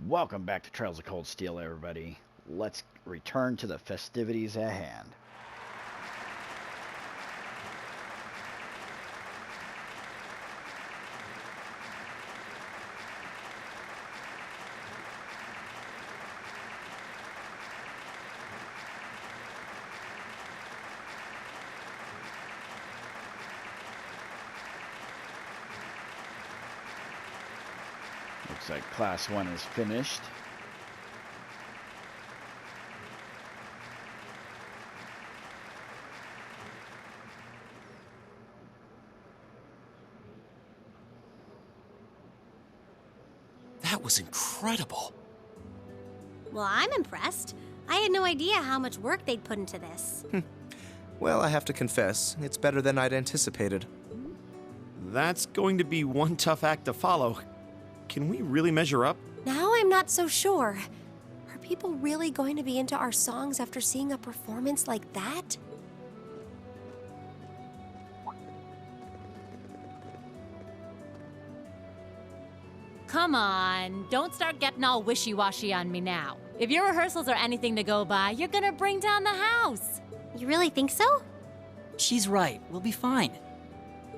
Welcome back to Trails of Cold Steel, everybody. Let's return to the festivities at hand. Looks like Class 1 is finished. That was incredible. Well, I'm impressed. I had no idea how much work they'd put into this. Well, I have to confess, it's better than I'd anticipated. That's going to be one tough act to follow. Can we really measure up? Now I'm not so sure. Are people really going to be into our songs after seeing a performance like that? Come on, don't start getting all wishy-washy on me now. If your rehearsals are anything to go by, you're gonna bring down the house. You really think so? She's right. We'll be fine.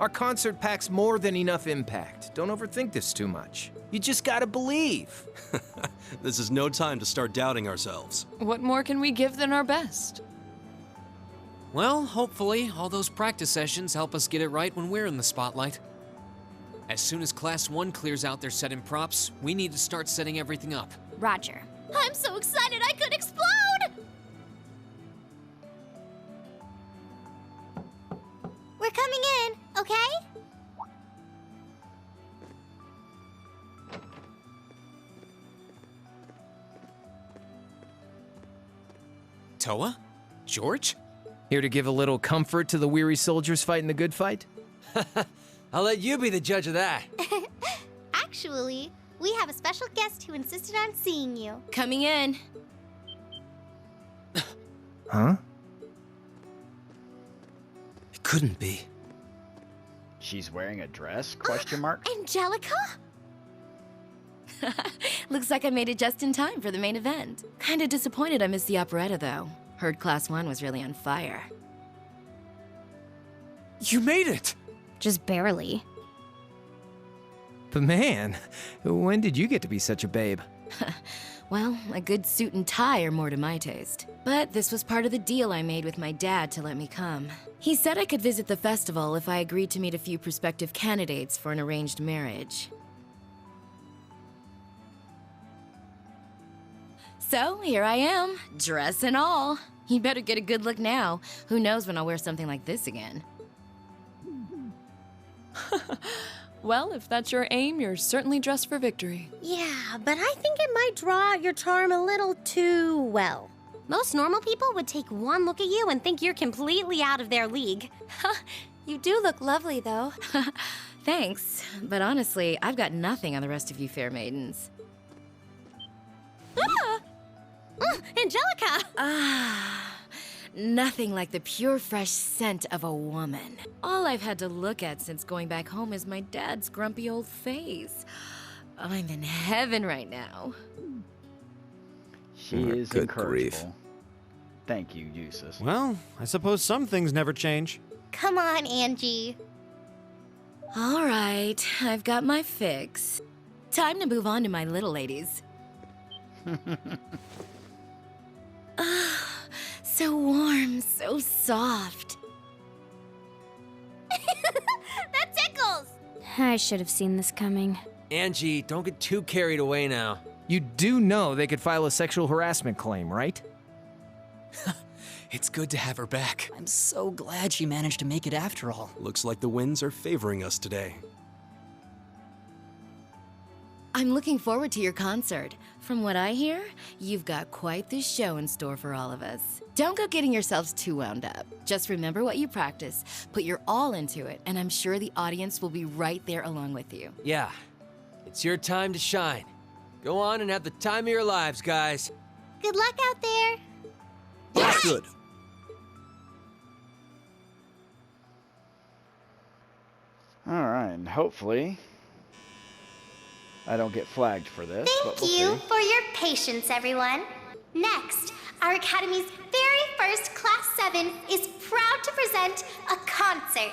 Our concert packs more than enough impact. Don't overthink this too much. You just gotta believe. This is no time to start doubting ourselves. What more can we give than our best? Well, hopefully, all those practice sessions help us get it right when we're in the spotlight. As soon as Class 1 clears out their set and props, we need to start setting everything up. Roger. I'm so excited I could explode! We're coming in, okay? Toa? George? Here to give a little comfort to the weary soldiers fighting the good fight? I'll let you be the judge of that. Actually, we have a special guest who insisted on seeing you. Coming in. Huh? It couldn't be. She's wearing a dress? Question mark. Angelica? Looks like I made it just in time for the main event. Kinda disappointed I missed the operetta, though. Heard Class 1 was really on fire. You made it! Just barely. But man, when did you get to be such a babe? Well, a good suit and tie are more to my taste. But this was part of the deal I made with my dad to let me come. He said I could visit the festival if I agreed to meet a few prospective candidates for an arranged marriage. So, here I am, dress and all. You better get a good look now. Who knows when I'll wear something like this again. Well, if that's your aim, you're certainly dressed for victory. Yeah, but I think it might draw out your charm a little too well. Most normal people would take one look at you and think you're completely out of their league. You do look lovely, though. Thanks, but honestly, I've got nothing on the rest of you fair maidens. Ah! Angelica! Nothing like the pure, fresh scent of a woman. All I've had to look at since going back home is my dad's grumpy old face. I'm in heaven right now. She is Good incorrigible. grief. Thank you, Eustace. Well, I suppose some things never change. Come on, Angie. All right, I've got my fix. Time to move on to my little ladies. So warm, so soft. That tickles! I should have seen this coming. Angie, don't get too carried away now. You do know they could file a sexual harassment claim, right? It's good to have her back. I'm so glad she managed to make it after all. Looks like the winds are favoring us today. I'm looking forward to your concert. From what I hear, you've got quite the show in store for all of us. Don't go getting yourselves too wound up. Just remember what you practice, put your all into it, and I'm sure the audience will be right there along with you. Yeah, it's your time to shine. Go on and have the time of your lives, guys. Good luck out there. That's good. All right, and hopefully I don't get flagged for this, but Thank we'll you see. for your patience, everyone. Next, our Academy's very first Class 7 is proud to present a concert.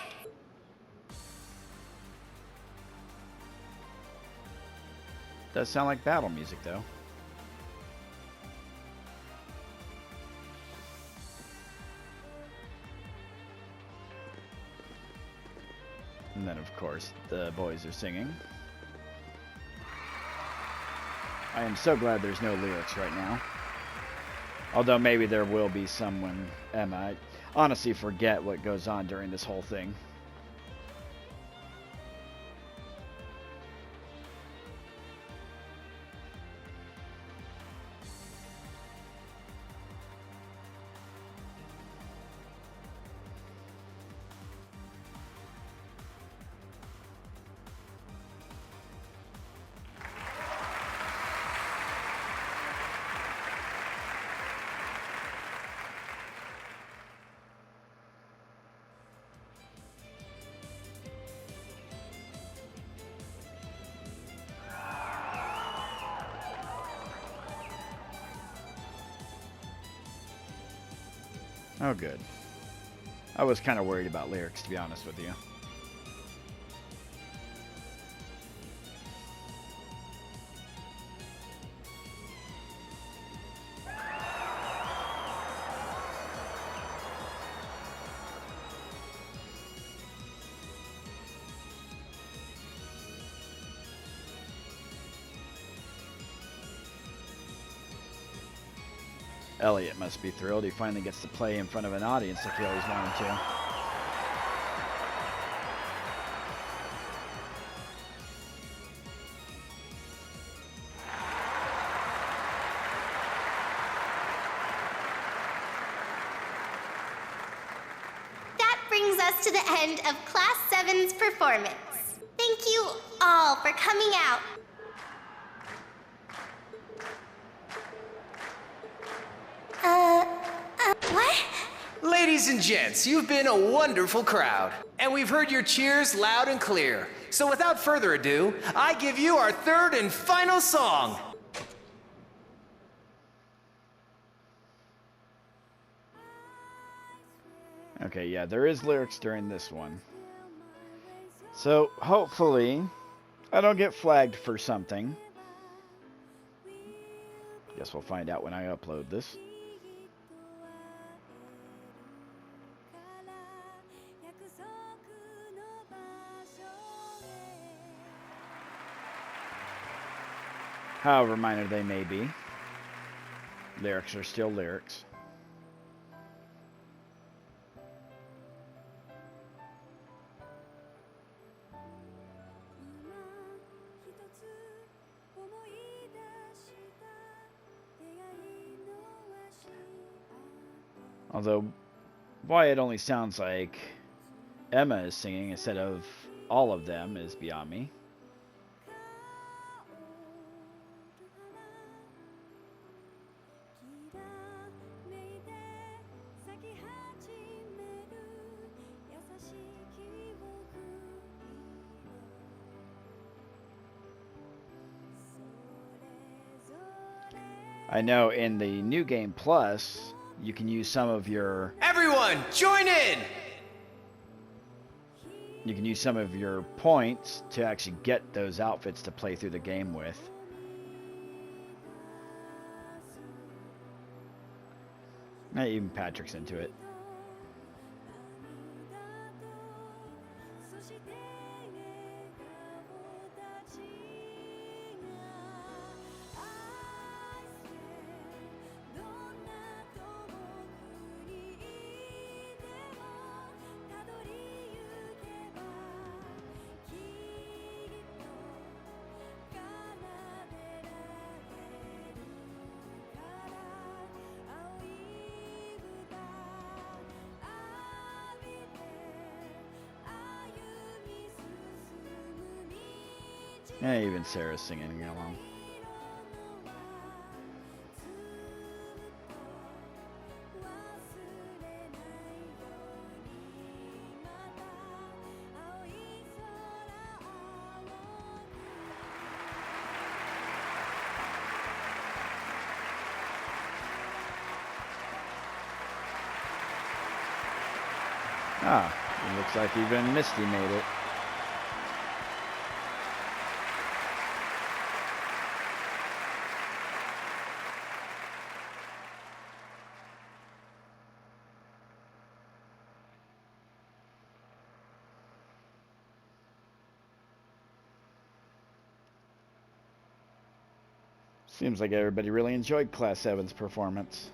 Does sound like battle music, though. And then, of course, the boys are singing. I am so glad there's no lyrics right now. Although maybe there will be some when Emma. I honestly forget what goes on during this whole thing. Oh, good. I was kind of worried about lyrics, to be honest with you. Elliot must be thrilled. He finally gets to play in front of an audience like he always wanted to. That brings us to the end of Class 7's performance. Thank you all for coming out. What? Ladies and gents, you've been a wonderful crowd. And we've heard your cheers loud and clear. So without further ado, I give you our third and final song. Okay, yeah, there is lyrics during this one. So, hopefully, I don't get flagged for something. Guess we'll find out when I upload this. However minor they may be, lyrics are still lyrics. Although, why it only sounds like Emma is singing instead of all of them is beyond me. I know in the New Game Plus, you can use some of your... Everyone, join in! You can use some of your points to actually get those outfits to play through the game with. Even Patrick's into it. Yeah, even Sarah's singing along. Ah, it looks like even Misty made it. Seems like everybody really enjoyed Class 7's performance.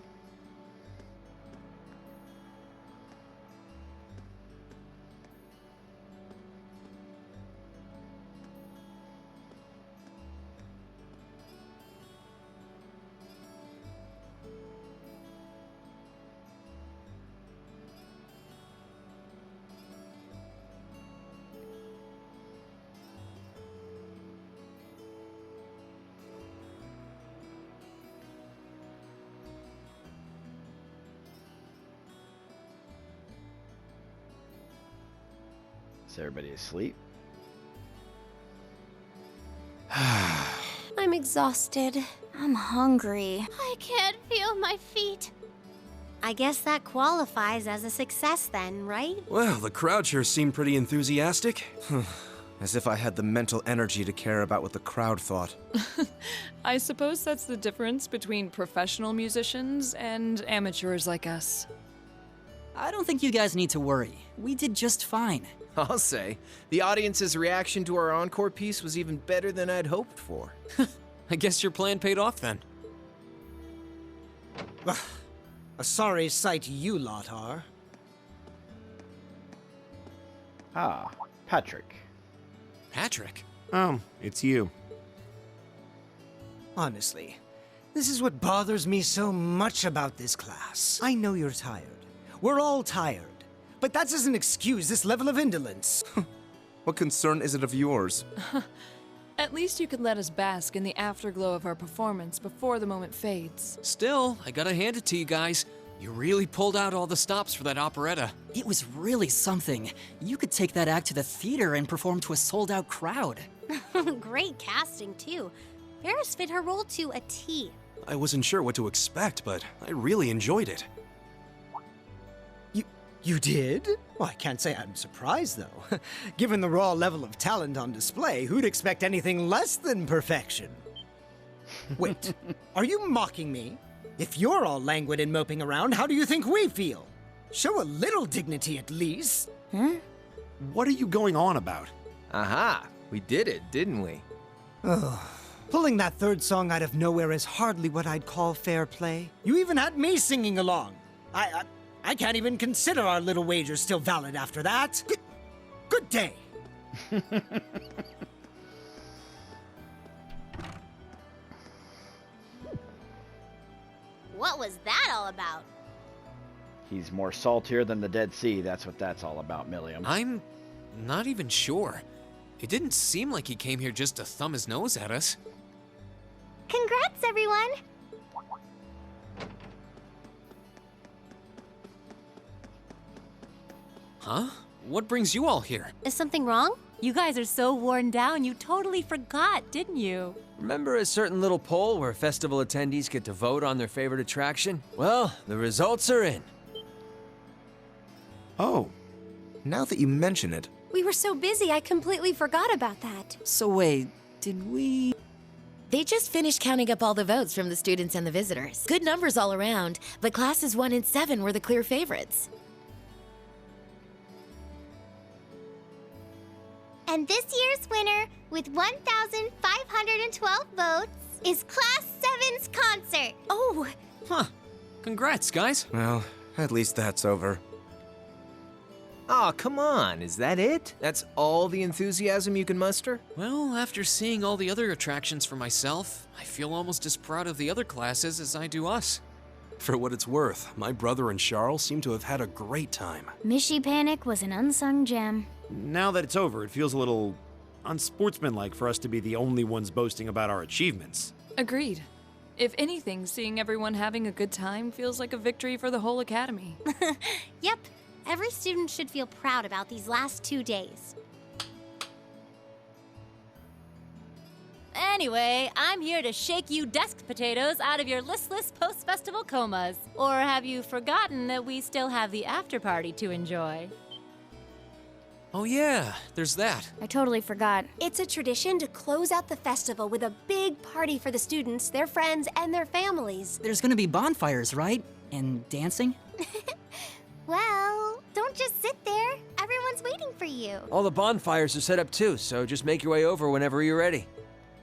Is everybody asleep? I'm exhausted. I'm hungry. I can't feel my feet. I guess that qualifies as a success then, right? Well, the crowd sure seemed pretty enthusiastic. As if I had the mental energy to care about what the crowd thought. I suppose that's the difference between professional musicians and amateurs like us. I don't think you guys need to worry. We did just fine. I'll say, the audience's reaction to our encore piece was even better than I'd hoped for. I guess your plan paid off then. A sorry sight you lot are. Ah, Patrick. Patrick? Oh, it's you. Honestly, this is what bothers me so much about this class. I know you're tired. We're all tired. But that doesn't excuse this level of indolence. What concern is it of yours? At least you could let us bask in the afterglow of our performance before the moment fades. Still, I gotta hand it to you guys. You really pulled out all the stops for that operetta. It was really something. You could take that act to the theater and perform to a sold-out crowd. Great casting, too. Ferris fit her role to a T. I wasn't sure what to expect, but I really enjoyed it. You did? Well, I can't say I'm surprised, though. Given the raw level of talent on display, who'd expect anything less than perfection? Wait, are you mocking me? If you're all languid and moping around, how do you think we feel? Show a little dignity at least. Huh? What are you going on about? Aha, we did it, didn't we? Pulling that third song out of nowhere is hardly what I'd call fair play. You even had me singing along. I can't even consider our little wager still valid after that. Good day. What was that all about? He's more saltier than the Dead Sea. That's what that's all about, Milliam. I'm not even sure. It didn't seem like he came here just to thumb his nose at us. Congrats, everyone! Huh? What brings you all here? Is something wrong? You guys are so worn down, you totally forgot, didn't you? Remember a certain little poll where festival attendees get to vote on their favorite attraction? Well, the results are in. Oh, now that you mention it. We were so busy, I completely forgot about that. So wait, did we... They just finished counting up all the votes from the students and the visitors. Good numbers all around, but classes 1 and 7 were the clear favorites. And this year's winner, with 1,512 votes, is Class 7's concert. Oh! Huh. Congrats, guys. Well, at least that's over. Aw, come on, is that it? That's all the enthusiasm you can muster? Well, after seeing all the other attractions for myself, I feel almost as proud of the other classes as I do us. For what it's worth, my brother and Charles seem to have had a great time. Mishy Panic was an unsung gem. Now that it's over, it feels a little unsportsmanlike for us to be the only ones boasting about our achievements. Agreed. If anything, seeing everyone having a good time feels like a victory for the whole academy. Yep. Every student should feel proud about these last 2 days. Anyway, I'm here to shake you desk potatoes out of your listless post-festival comas. Or have you forgotten that we still have the after party to enjoy? Oh yeah, there's that. I totally forgot. It's a tradition to close out the festival with a big party for the students, their friends, and their families. There's gonna be bonfires, right? And dancing? Well, don't just sit there. Everyone's waiting for you. All the bonfires are set up too, so just make your way over whenever you're ready.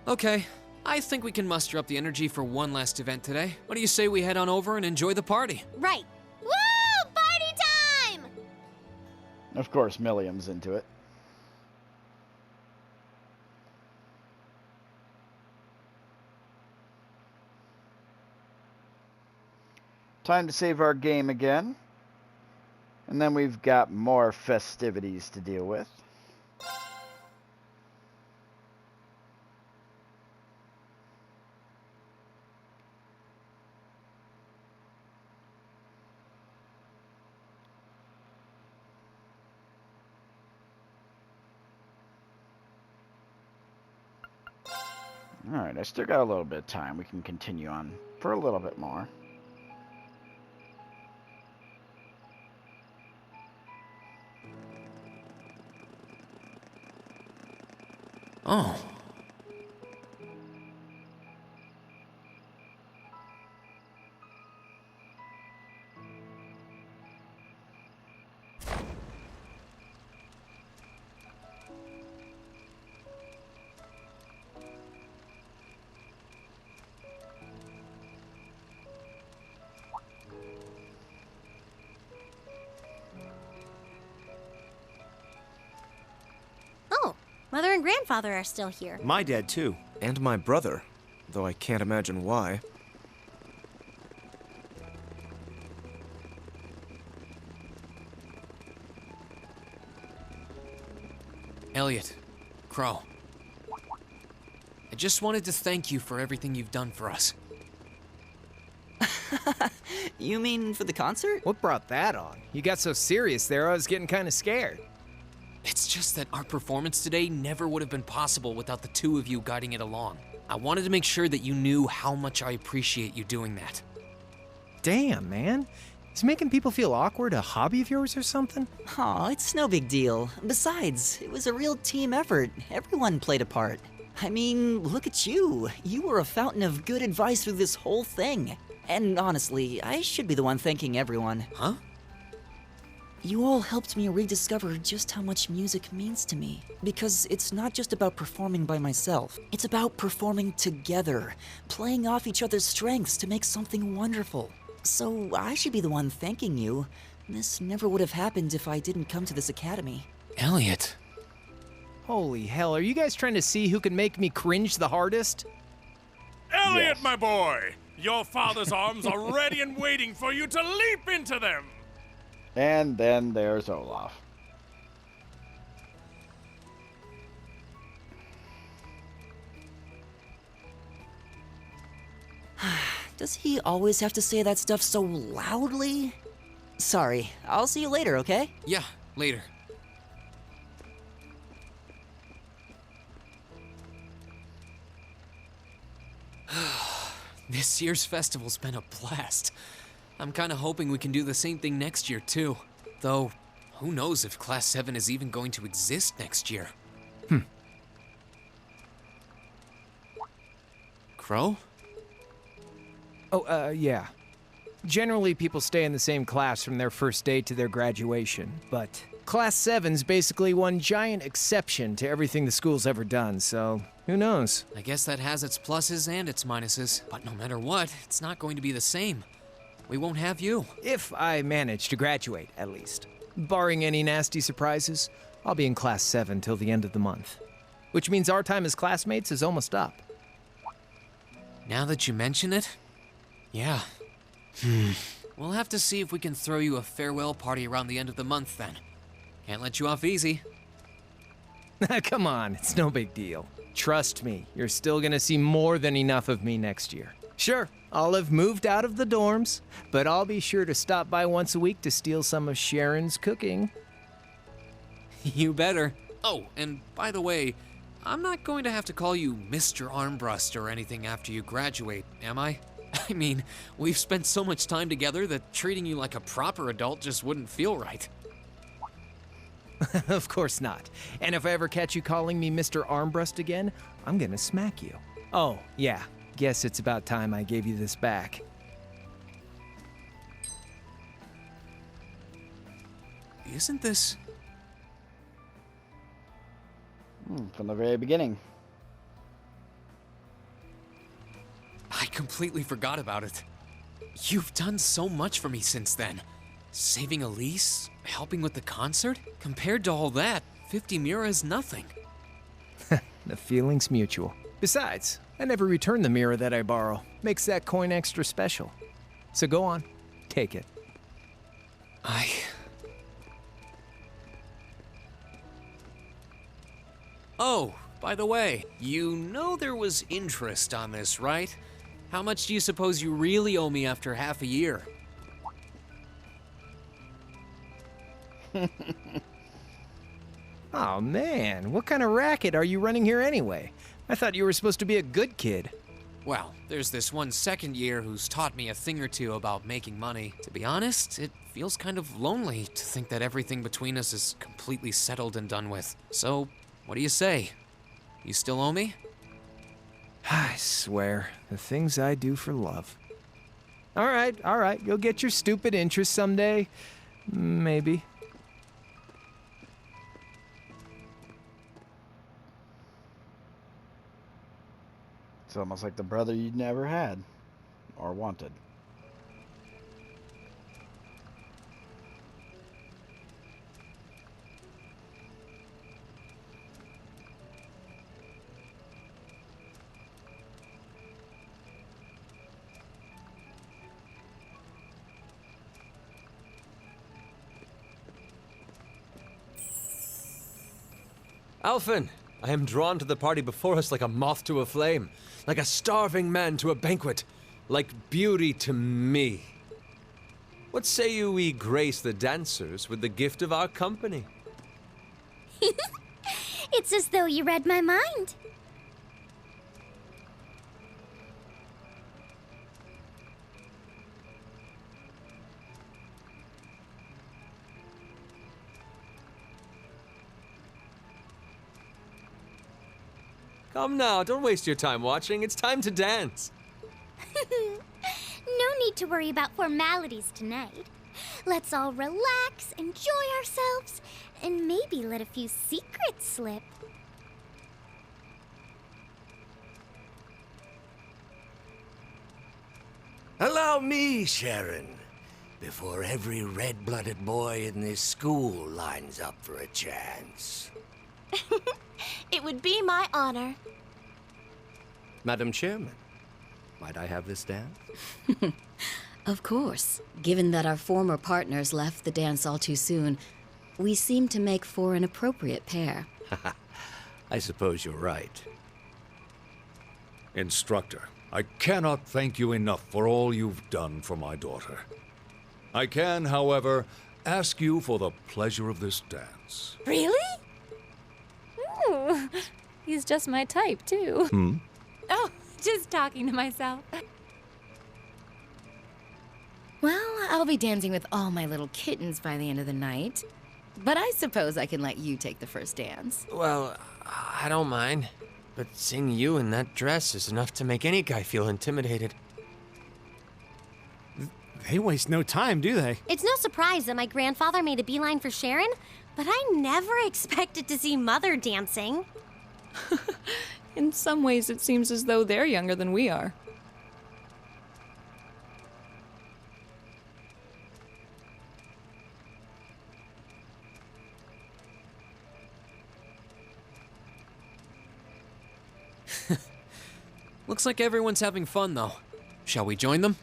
Okay, I think we can muster up the energy for one last event today. What do you say we head on over and enjoy the party? Right. Woo! Party time! Of course, Milliam's into it. Time to save our game again. And then we've got more festivities to deal with. Alright, I still got a little bit of time. We can continue on for a little bit more. Oh. Mother and grandfather are still here. My dad, too. And my brother, though I can't imagine why. Elliot, Crow. I just wanted to thank you for everything you've done for us. You mean for the concert? What brought that on? You got so serious there, I was getting kind of scared. It's just that our performance today never would have been possible without the two of you guiding it along. I wanted to make sure that you knew how much I appreciate you doing that. Damn, man. Is making people feel awkward a hobby of yours or something? Aw, it's no big deal. Besides, it was a real team effort. Everyone played a part. I mean, look at you. You were a fountain of good advice through this whole thing. And honestly, I should be the one thanking everyone. Huh? You all helped me rediscover just how much music means to me. Because it's not just about performing by myself. It's about performing together, playing off each other's strengths to make something wonderful. So I should be the one thanking you. This never would have happened if I didn't come to this academy. Elliot. Holy hell, are you guys trying to see who can make me cringe the hardest? Elliot, my boy! Your father's arms are ready and waiting for you to leap into them! And then there's Olaf. Does he always have to say that stuff so loudly? Sorry, I'll see you later, okay? Yeah, later. This year's festival's been a blast. I'm kind of hoping we can do the same thing next year, too. Though, who knows if Class 7 is even going to exist next year. Crow? Oh, yeah. Generally, people stay in the same class from their first day to their graduation, but Class 7's basically one giant exception to everything the school's ever done, so who knows? I guess that has its pluses and its minuses, but no matter what, it's not going to be the same. We won't have you. If I manage to graduate, at least. Barring any nasty surprises, I'll be in Class 7 till the end of the month. Which means our time as classmates is almost up. Now that you mention it, yeah. We'll have to see if we can throw you a farewell party around the end of the month then. Can't let you off easy. Come on, it's no big deal. Trust me, you're still gonna see more than enough of me next year. Sure, I'll have moved out of the dorms, but I'll be sure to stop by once a week to steal some of Sharon's cooking. You better. Oh, and by the way, I'm not going to have to call you Mr. Armbrust or anything after you graduate, am I? I mean, we've spent so much time together that treating you like a proper adult just wouldn't feel right. Of course not. And if I ever catch you calling me Mr. Armbrust again, I'm gonna smack you. Oh, yeah. Guess it's about time I gave you this back. Isn't this... From the very beginning. I completely forgot about it. You've done so much for me since then. Saving Elise, helping with the concert. Compared to all that, 50 Mira is nothing. The feeling's mutual. Besides, I never return the mirror that I borrow. Makes that coin extra special. So go on, take it. Oh, by the way, you know there was interest on this, right? How much do you suppose you really owe me after half a year? Oh man, what kind of racket are you running here anyway? I thought you were supposed to be a good kid. Well, there's this one second year who's taught me a thing or two about making money. To be honest, it feels kind of lonely to think that everything between us is completely settled and done with. So, what do you say? You still owe me? I swear, the things I do for love. All right, you'll get your stupid interest someday. Maybe. It's almost like the brother you never had or wanted. Alphen, I am drawn to the party before us like a moth to a flame, like a starving man to a banquet, like beauty to me. What say you we grace the dancers with the gift of our company? It's as though you read my mind. Come now, don't waste your time watching. It's time to dance. No need to worry about formalities tonight. Let's all relax, enjoy ourselves, and maybe let a few secrets slip. Allow me, Sharon, before every red-blooded boy in this school lines up for a chance. It would be my honor. Madam Chairman, might I have this dance? Of course. Given that our former partners left the dance all too soon, we seem to make for an appropriate pair. I suppose you're right. Instructor, I cannot thank you enough for all you've done for my daughter. I can, however, ask you for the pleasure of this dance. Really? Ooh, he's just my type, too. Oh, just talking to myself. Well, I'll be dancing with all my little kittens by the end of the night. But I suppose I can let you take the first dance. Well, I don't mind. But seeing you in that dress is enough to make any guy feel intimidated. They waste no time, do they? It's no surprise that my grandfather made a beeline for Sharon, but I never expected to see Mother dancing. In some ways, it seems as though they're younger than we are. Looks like everyone's having fun, though. Shall we join them?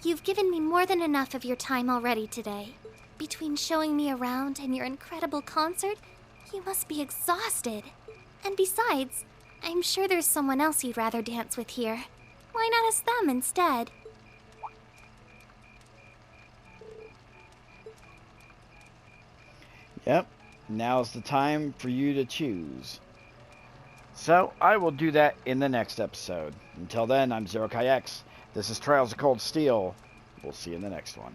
You've given me more than enough of your time already today. Between showing me around and your incredible concert, you must be exhausted. And besides, I'm sure there's someone else you'd rather dance with here. Why not ask them instead? Yep, now's the time for you to choose. So, I will do that in the next episode. Until then, I'm Zero Kai X. This is Trials of Cold Steel. We'll see you in the next one.